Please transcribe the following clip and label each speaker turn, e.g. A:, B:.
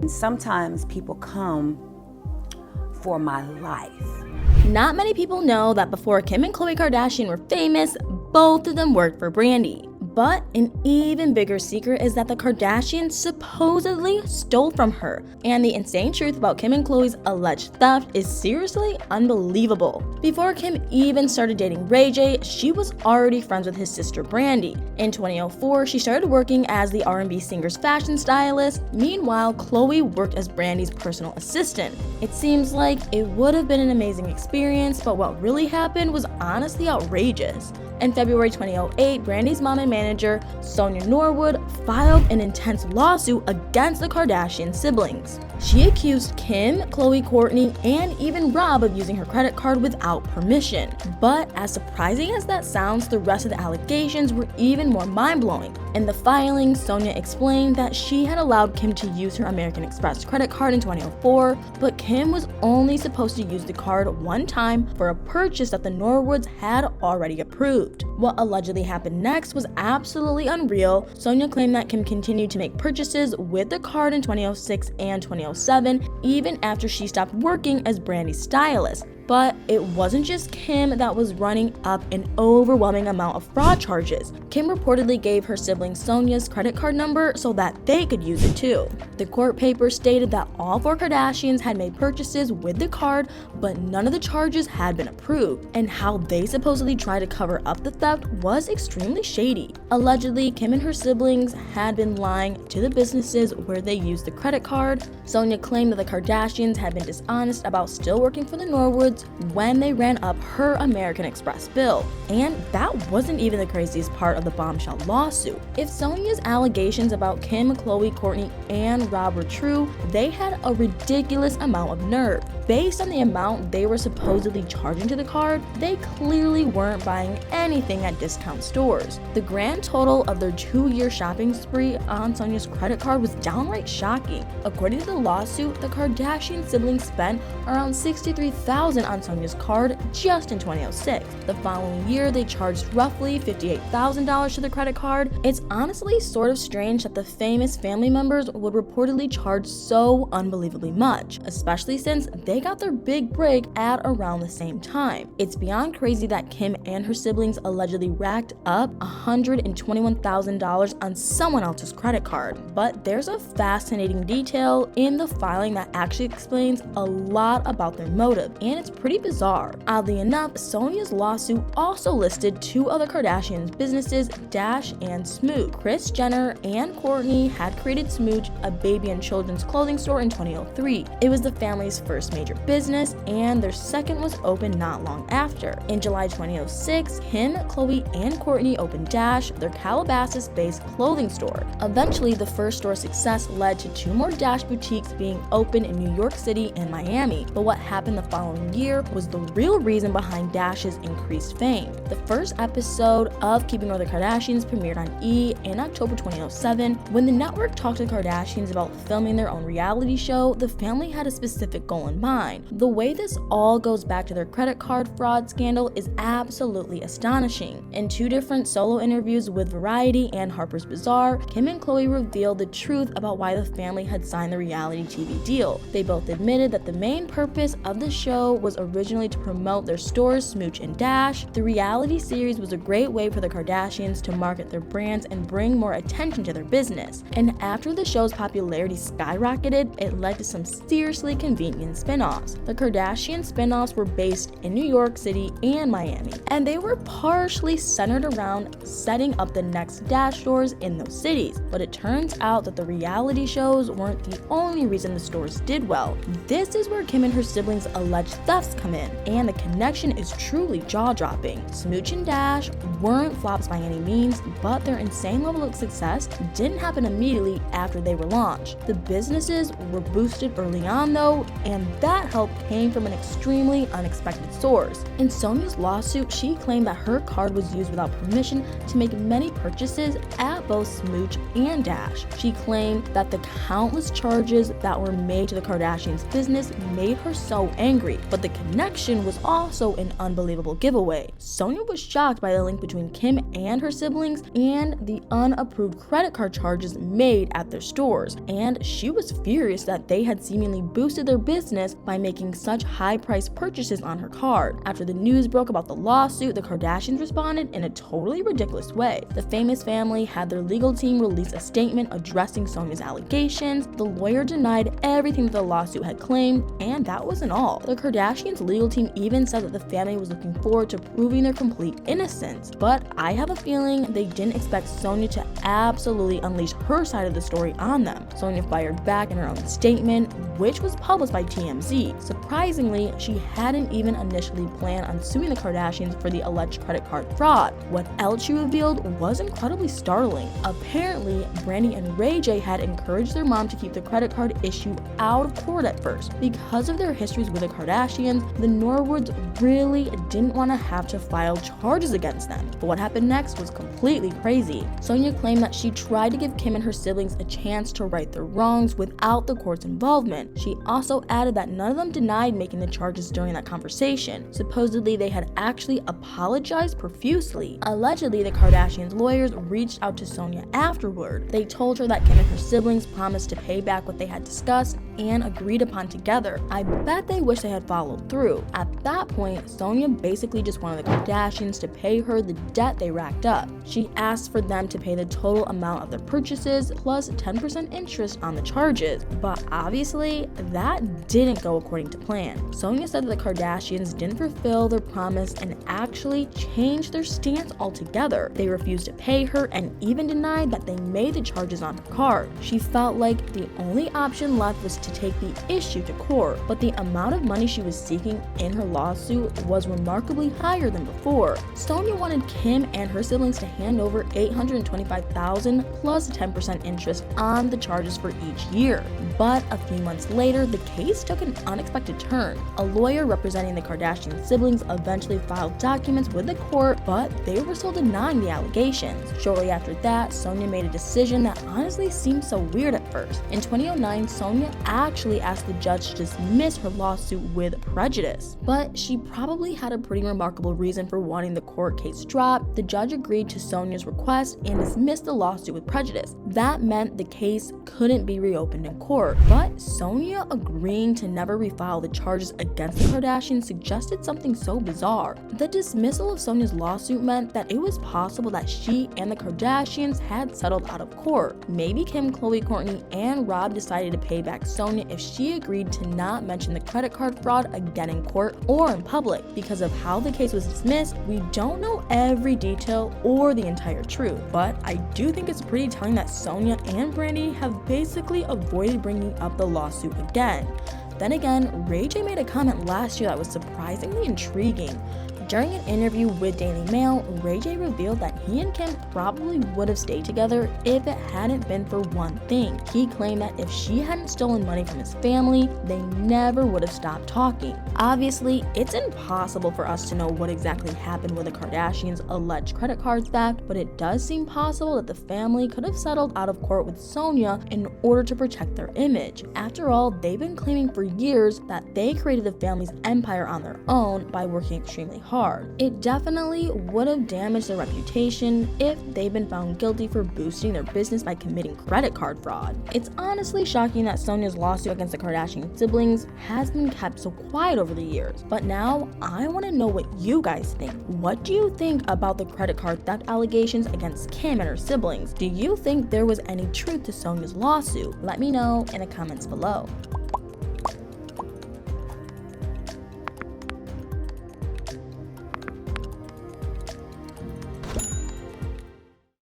A: And sometimes people come for my life.
B: Not many people know that before Kim and Khloe Kardashian were famous, both of them worked for Brandy. But an even bigger secret is that the Kardashians supposedly stole from her, and the insane truth about Kim and Khloe's alleged theft is seriously unbelievable. Before Kim even started dating Ray J, she was already friends with his sister Brandy. In 2004, she started working as the R&B singer's fashion stylist. Meanwhile, Khloe worked as Brandy's personal assistant. It seems like it would have been an amazing experience, but what really happened was honestly outrageous. In February 2008, Brandy's mom and manager, Sonia Norwood, filed an intense lawsuit against the Kardashian siblings. She accused Kim, Khloe, Kourtney, and even Rob of using her credit card without permission. But as surprising as that sounds, the rest of the allegations were even more mind-blowing. In the filing, Sonia explained that she had allowed Kim to use her American Express credit card in 2004, but Kim was only supposed to use the card one time for a purchase that the Norwoods had already approved. What allegedly happened next was absolutely unreal. Sonia claimed that Kim continued to make purchases with the card in 2006 and 2007, even after she stopped working as Brandy's stylist. But it wasn't just Kim that was running up an overwhelming amount of fraud charges. Kim reportedly gave her sibling Sonia's credit card number so that they could use it too. The court papers stated that all four Kardashians had made purchases with the card, but none of the charges had been approved, and how they supposedly tried to cover up the theft was extremely shady. Allegedly, Kim and her siblings had been lying to the businesses where they used the credit card. Sonia claimed that the Kardashians had been dishonest about still working for the Norwoods when they ran up her American Express bill. And that wasn't even the craziest part of the bombshell lawsuit. If Sonia's allegations about Kim, Khloe, Kourtney, and Rob were true, they had a ridiculous amount of nerve. Based on the amount they were supposedly charging to the card, they clearly weren't buying anything at discount stores. The grand total of their 2-year shopping spree on Sonia's credit card was downright shocking. According to the lawsuit, the Kardashian siblings spent around $63,000 on Sonia's card just in 2006. The following year, they charged roughly $58,000 to the credit card. It's honestly sort of strange that the famous family members would reportedly charge so unbelievably much, especially since they got their big break at around the same time. It's beyond crazy that Kim and her siblings allegedly racked up $121,000 on someone else's credit card. But there's a fascinating detail in the filing that actually explains a lot about their motive, and it's pretty bizarre. Oddly enough, Sonia's lawsuit also listed 2 other Kardashians' businesses, Dash and Smooch. Kris Jenner and Kourtney had created Smooch, a baby and children's clothing store, in 2003. It was the family's first major business, and their second was opened not long after. In July 2006, Kim, Khloe, and Kourtney opened Dash, their Calabasas-based clothing store. Eventually, the first store's success led to 2 more Dash boutiques being opened in New York City and Miami. But what happened the following year was the real reason behind Dash's increased fame. The first episode of Keeping Up with the Kardashians premiered on E! In October 2007. When the network talked to the Kardashians about filming their own reality show, the family had a specific goal in mind. The way this all goes back to their credit card fraud scandal is absolutely astonishing. In 2 different solo interviews with Variety and Harper's Bazaar, Kim and Khloe revealed the truth about why the family had signed the reality TV deal. They both admitted that the main purpose of the show was originally to promote their stores, Smooch and Dash. The reality series was a great way for the Kardashians to market their brands and bring more attention to their business. And after the show's popularity skyrocketed, it led to some seriously convenient spin-offs. The Kardashian spin-offs were based in New York City and Miami, and they were partially centered around setting up the next Dash stores in those cities. But it turns out that the reality shows weren't the only reason the stores did well. This is where Kim and her siblings' alleged thefts come in, and the connection is truly jaw-dropping. Smooch and Dash weren't flops by any means, but their insane level of success didn't happen immediately after they were launched. The businesses were boosted early on though, and that help came from an extremely unexpected source. In Sonia's lawsuit, she claimed that her card was used without permission to make many purchases at both smooch and dash. She claimed that the countless charges that were made to the Kardashians' business made her so angry, but the connection was also an unbelievable giveaway. Sonia was shocked by the link between Kim and her siblings and the unapproved credit card charges made at their stores, and she was furious that they had seemingly boosted their business by making such high-priced purchases on her card. After the news broke about the lawsuit, the Kardashians responded in a totally ridiculous way. The famous family had their legal team release a statement addressing Sonia's allegations. The lawyer denied everything that the lawsuit had claimed, and that wasn't all. The Kardashians' legal team even said that the family was looking forward to proving their complete innocence, but I have a feeling they didn't expect Sonia to absolutely unleash her side of the story on them. Sonia fired back in her own statement, which was published by TMZ. Surprisingly, she hadn't even initially planned on suing the Kardashians for the alleged credit card fraud. What else she revealed was incredibly startling. Apparently, Brandy and Ray J had encouraged their mom to keep the credit card issue out of court at first. Because of their histories with the Kardashians, the Norwoods really didn't want to have to file charges against them. But what happened next was completely crazy. Sonia claimed that she tried to give Kim and her siblings a chance to right their wrongs without the court's involvement. She also added that none of them denied making the charges during that conversation. Supposedly, they had actually apologized profusely. Allegedly, the Kardashians' lawyers reached out to Sonia afterward. They told her that Kim and her siblings promised to pay back what they had discussed and agreed upon together. I bet they wish they had followed through. At that point, Sonia basically just wanted the Kardashians to pay her the debt they racked up. She asked for them to pay the total amount of their purchases plus 10% interest on the charges, but obviously that didn't go according to plan. Sonia said that the Kardashians didn't fulfill their promise and actually changed their stance altogether. They refused to pay her and even denied that they made the charges on her card. She felt like the only option left was to take the issue to court, but the amount of money she was seeking in her lawsuit was remarkably higher than before. Sonia wanted Kim and her siblings to hand over $825,000 plus 10% interest on the charges for each year. But a few months later, the case took an unexpected turn. A lawyer representing the Kardashian siblings eventually filed documents with the court, but they were still denying the allegations. Shortly after that, Sonia made a decision that honestly seemed so weird at first. In 2009, Sonia actually asked the judge to dismiss her lawsuit with prejudice, but she probably had a pretty remarkable reason for wanting the court case dropped. The judge agreed to Sonia's request and dismissed the lawsuit with prejudice. That meant the case couldn't be reopened in court, but Sonia agreeing to never refile the charges against the Kardashians suggested something so bizarre. The dismissal of Sonia's lawsuit meant that it was possible that she and the Kardashians had settled out of court. Maybe Kim, Khloe, Kourtney, and Rob decided to pay back Sonia if she agreed to not mention the credit card fraud again in court or in public. Because of how the case was dismissed, we don't know every detail or the entire truth, but I do think it's pretty telling that Sonia and Brandy have basically avoided bringing up the lawsuit again. Then again, Ray J made a comment last year that was surprisingly intriguing. During an interview with Daily Mail, Ray J revealed that he and Kim probably would have stayed together if it hadn't been for one thing. He claimed that if she hadn't stolen money from his family, they never would have stopped talking. Obviously, it's impossible for us to know what exactly happened with the Kardashians' alleged credit card theft, but it does seem possible that the family could have settled out of court with Sonia in order to protect their image. After all, they've been claiming for years that they created the family's empire on their own by working extremely hard. It definitely would have damaged their reputation if they've been found guilty for boosting their business by committing credit card fraud. It's honestly shocking that Sonia's lawsuit against the Kardashian siblings has been kept so quiet over the years. But now, I want to know what you guys think. What do you think about the credit card theft allegations against Kim and her siblings? Do you think there was any truth to Sonia's lawsuit? Let me know in the comments below.